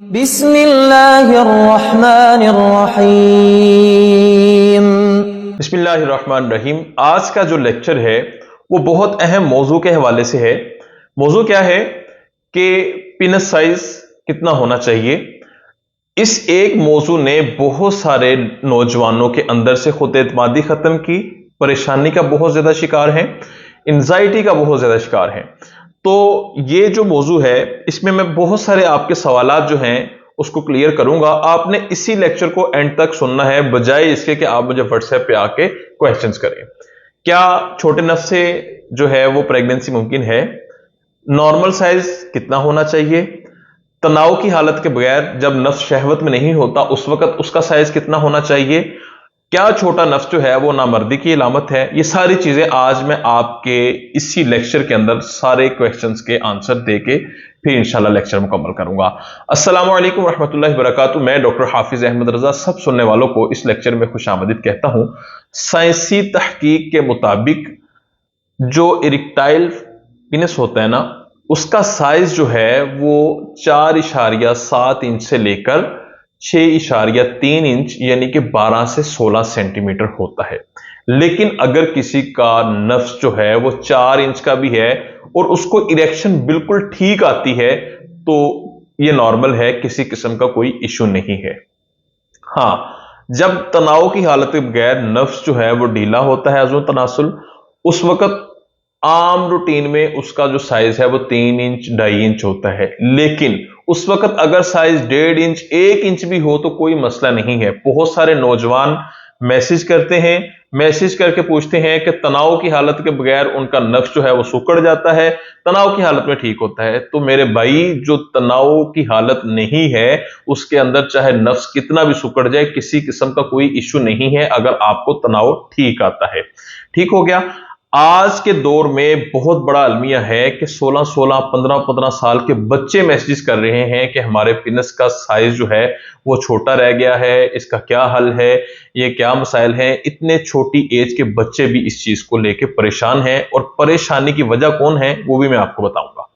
बिस्मिल्लाहिर्रहमानिर्रहीम। आज का जो लेक्चर है वो बहुत अहम मौजू के हवाले से है। मौजू क्या है कि पीनस साइज कितना होना चाहिए। इस एक मौजू ने बहुत सारे नौजवानों के अंदर से खुद एतमादी खत्म की, परेशानी का बहुत ज्यादा शिकार है, एंजाइटी का बहुत ज्यादा शिकार है। तो ये जो मौजू है इसमें मैं बहुत सारे आपके सवालात जो हैं उसको क्लियर करूंगा। आपने इसी लेक्चर को एंड तक सुनना है, बजाय इसके कि आप मुझे व्हाट्सएप पे आके क्वेश्चंस करें। क्या छोटे नफ से जो है वो प्रेगनेंसी मुमकिन है? नॉर्मल साइज कितना होना चाहिए? तनाव की हालत के बगैर जब नफ्स शहवत में नहीं होता उस वक्त उसका साइज कितना होना चाहिए? क्या छोटा नफ्स जो है वो नामर्दी की अलामत है? ये सारी चीजें आज मैं आपके इसी लेक्चर के अंदर सारे क्वेश्चंस के आंसर देके फिर इंशाल्लाह लेक्चर मुकम्मल करूंगा। अस्सलाम वालेकुम रहमतुल्लाहि वबरकातुहू। मैं डॉक्टर हाफिज अहमद रजा सब सुनने वालों को इस लेक्चर में खुशामदीद कहता हूं। साइंसी तहकीक के मुताबिक जो इरेक्टाइल पेनिस होता है ना, उसका साइज जो है वो 4.7 इंच से लेकर 6.3 इंच यानी कि 12 से 16 सेंटीमीटर होता है। लेकिन अगर किसी का नफ्स जो है वो 4 इंच का भी है और उसको इरेक्शन बिल्कुल ठीक आती है तो ये नॉर्मल है, किसी किस्म का कोई इशू नहीं है। हाँ, जब तनाव की हालत के बगैर नफ्स जो है वो ढीला होता है अज़्म तनासुल, उस वक्त आम रूटीन में उसका जो साइज है वो 3 इंच 2.5 इंच होता है। लेकिन उस वक्त अगर साइज 1.5 इंच 1 इंच भी हो तो कोई मसला नहीं है। बहुत सारे नौजवान मैसेज करते हैं, मैसेज करके पूछते हैं कि तनाव की हालत के बगैर उनका नफ्स जो है वो सुकड़ जाता है, तनाव की हालत में ठीक होता है। तो मेरे भाई, जो तनाव की हालत नहीं है उसके अंदर चाहे नफ्स कितना भी सुकड़ जाए, किसी किस्म का कोई इश्यू नहीं है अगर आपको तनाव ठीक आता है। ठीक हो गया। आज के दौर में बहुत बड़ा अलमिया है कि 16-16, 15-15 साल के बच्चे मैसेज कर रहे हैं कि हमारे पेनिस का साइज जो है वो छोटा रह गया है, इसका क्या हल है, ये क्या मसाइल हैं। इतने छोटी एज के बच्चे भी इस चीज को लेके परेशान हैं और परेशानी की वजह कौन है वो भी मैं आपको बताऊंगा।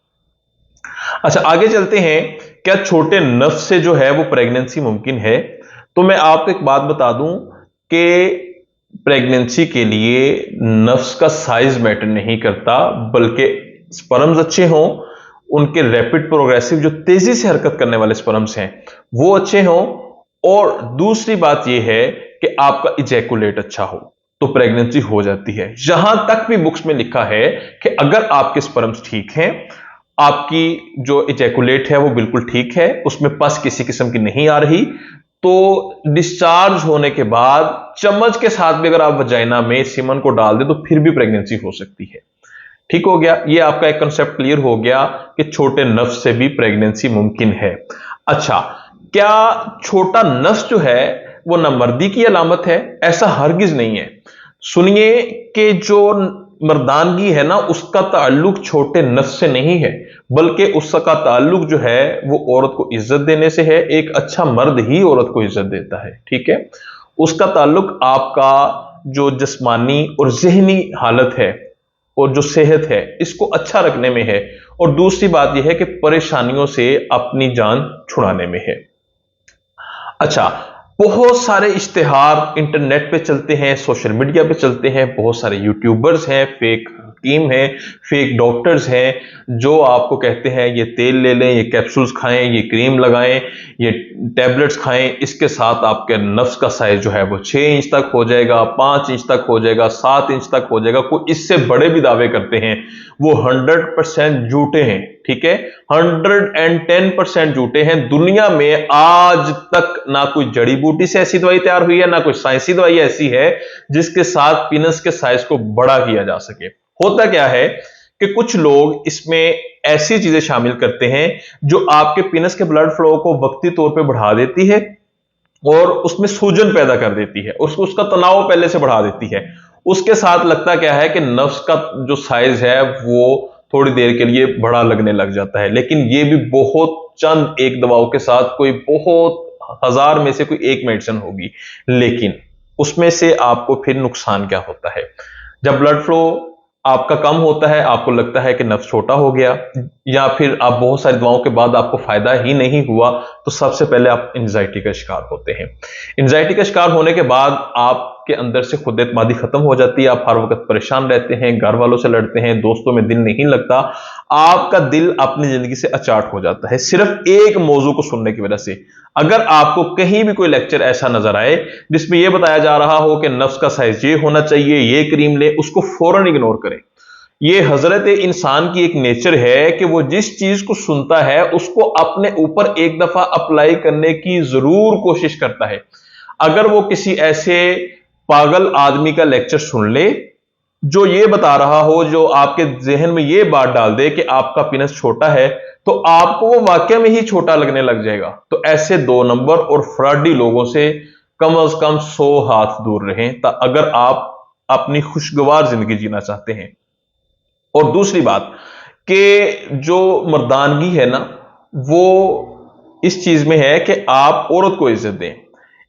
अच्छा, आगे चलते हैं। क्या छोटे नफ्स से जो है वो प्रेगनेंसी मुमकिन है? तो मैं आपको एक बात बता दूं कि प्रेगनेंसी के लिए नफ्स का साइज मैटर नहीं करता, बल्कि स्पर्म्स अच्छे हों, उनके रैपिड प्रोग्रेसिव जो तेजी से हरकत करने वाले स्पर्म्स हैं वो अच्छे हों, और दूसरी बात यह है कि आपका इजैकुलेट अच्छा हो तो प्रेगनेंसी हो जाती है। यहां तक भी बुक्स में लिखा है कि अगर आपके स्पर्म्स ठीक हैं, आपकी जो इजैकुलेट है वो बिल्कुल ठीक है, उसमें पस किसी किस्म की नहीं आ रही, तो डिस्चार्ज होने के बाद चम्मच के साथ भी अगर आप वजाइना में सीमन को डाल दे तो फिर भी प्रेगनेंसी हो सकती है। ठीक हो गया। ये आपका एक कंसेप्ट क्लियर हो गया कि छोटे नफ्स से भी प्रेगनेंसी मुमकिन है। अच्छा, क्या छोटा नफ्स जो है वो नामर्दी की अलामत है? ऐसा हरगिज नहीं है। सुनिए कि जो मर्दानगी है ना, उसका ताल्लुक छोटे नफ्स से नहीं है, बल्कि उसका ताल्लुक जो है वो औरत को इज्जत देने से है। एक अच्छा मर्द ही औरत को इज्जत देता है, ठीक है। उसका ताल्लुक आपका जो जिस्मानी और जहनी हालत है और जो सेहत है इसको अच्छा रखने में है, और दूसरी बात यह है कि परेशानियों से अपनी जान छुड़ाने में है। अच्छा, बहुत सारे इश्तिहार इंटरनेट पे चलते हैं, सोशल मीडिया पे चलते हैं, बहुत सारे यूट्यूबर्स हैं, फेक हकीम हैं, फेक डॉक्टर्स हैं जो आपको कहते हैं ये तेल ले लें, ये कैप्सूल्स खाएं, ये क्रीम लगाएं, ये टैबलेट्स खाएं, इसके साथ आपके नफ्स का साइज जो है वो 6 इंच तक हो जाएगा, 5 इंच तक हो जाएगा, 7 इंच तक हो जाएगा। कोई इससे बड़े भी दावे करते हैं। वो 100% झूठे हैं, ठीक है। 110% झूठे हैं। दुनिया में आज तक ना कोई जड़ी बूटी से ऐसी दवाई तैयार हुई है, ना कोई साइंसी दवाई ऐसी है जिसके साथ पेनिस के साइज को बड़ा किया जा सके। होता क्या है कि कुछ लोग इसमें ऐसी चीजें शामिल करते हैं जो आपके पेनिस के ब्लड फ्लो को वक्ती तौर पे बढ़ा देती है और उसमें सूजन पैदा कर देती है, उसका तनाव पहले से बढ़ा देती है। उसके साथ लगता क्या है कि नफ्स का जो साइज है वो थोड़ी देर के लिए बड़ा लगने लग जाता है। लेकिन ये भी बहुत चंद एक दवाओं के साथ, कोई बहुत हजार में से कोई एक मेडिसिन होगी, लेकिन उसमें से आपको फिर नुकसान क्या होता है? जब ब्लड फ्लो आपका कम होता है, आपको लगता है कि नफ्स छोटा हो गया, या फिर आप बहुत सारी दवाओं के बाद आपको फायदा ही नहीं हुआ, तो सबसे पहले आप एंजाइटी का शिकार होते हैं। एंजाइटी का शिकार होने के बाद आपके अंदर से खुद एतमादी खत्म हो जाती है, आप हर वक्त परेशान रहते हैं, घर वालों से लड़ते हैं, दोस्तों में दिल नहीं लगता, आपका दिल अपनी जिंदगी से अचाट हो जाता है सिर्फ एक मौजू को सुनने की वजह से। अगर आपको कहीं भी कोई लेक्चर ऐसा नजर आए जिसमें यह बताया जा रहा हो कि नफ्स का साइज ये होना चाहिए, ये क्रीम ले, उसको फौरन इग्नोर करें। ये हजरत इंसान की एक नेचर है कि वो जिस चीज को सुनता है उसको अपने ऊपर एक दफा अप्लाई करने की जरूर कोशिश करता है। अगर वो किसी ऐसे पागल आदमी का लेक्चर सुन ले जो ये बता रहा हो, जो आपके जहन में ये बात डाल दे कि आपका पिनस छोटा है, तो आपको वो वाकई में ही छोटा लगने लग जाएगा। तो ऐसे 2 नंबर और फ्रॉडी लोगों से कम से कम 100 हाथ दूर रहें, अगर आप अपनी खुशगवार जिंदगी जीना चाहते हैं। और दूसरी बात कि जो मर्दानगी है ना, वो इस चीज में है कि आप औरत को इज्जत दें।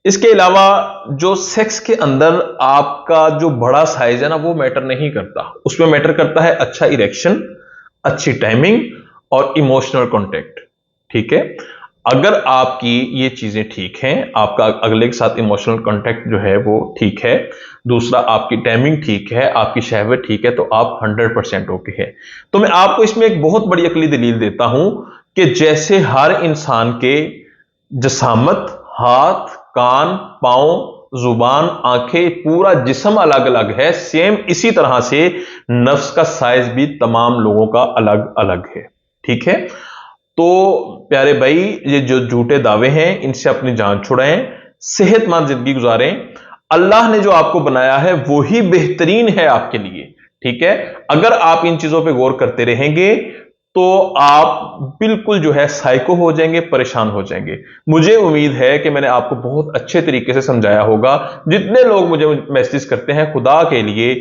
इसके अलावा जो सेक्स के अंदर आपका जो बड़ा साइज है ना, वो मैटर नहीं करता, उसमें मैटर करता है अच्छा इरेक्शन, अच्छी टाइमिंग और इमोशनल कांटेक्ट। ठीक है, अगर आपकी ये चीजें ठीक हैं, आपका अगले के साथ इमोशनल कांटेक्ट जो है वो ठीक है, दूसरा आपकी टाइमिंग ठीक है, आपकी शहवत ठीक है, तो आप 100% ओके है। तो मैं आपको इसमें एक बहुत बड़ी अकली दलील देता हूं कि जैसे हर इंसान के जसामत, हाथ, कान, पांव, जुबान, आंखें, पूरा जिस्म अलग अलग है, सेम इसी तरह से नफ्स का साइज भी तमाम लोगों का अलग अलग है। ठीक है, तो प्यारे भाई, ये जो झूठे दावे हैं इनसे अपनी जान छुड़ाएं, सेहतमंद जिंदगी गुजारें। अल्लाह ने जो आपको बनाया है वही बेहतरीन है आपके लिए। ठीक है, अगर आप इन चीजों पे गौर करते रहेंगे तो आप बिल्कुल जो है साइको हो जाएंगे, परेशान हो जाएंगे। मुझे उम्मीद है कि मैंने आपको बहुत अच्छे तरीके से समझाया होगा। जितने लोग मुझे मैसेज करते हैं, खुदा के लिए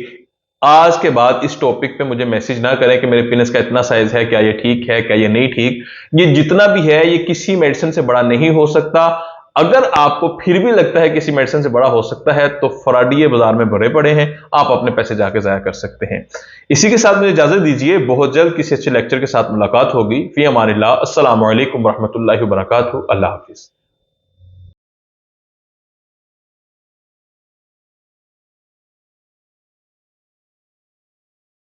आज के बाद इस टॉपिक पे मुझे मैसेज ना करें कि मेरे पेनिस का इतना साइज है, क्या ये ठीक है, क्या ये नहीं ठीक। ये जितना भी है ये किसी मेडिसिन से बड़ा नहीं हो सकता। अगर आपको फिर भी लगता है किसी मेडिसिन से बड़ा हो सकता है तो फराडिये बाजार में भरे पड़े हैं, आप अपने पैसे जाके जाया कर सकते हैं। इसी के साथ मुझे इजाजत दीजिए, बहुत जल्द किसी अच्छे लेक्चर के साथ मुलाकात होगी। फी अमानिल्लाह, अस्सलामु अलैकुम वरहमतुल्लाहि वबरकातुहू। अल्लाह हाफिज।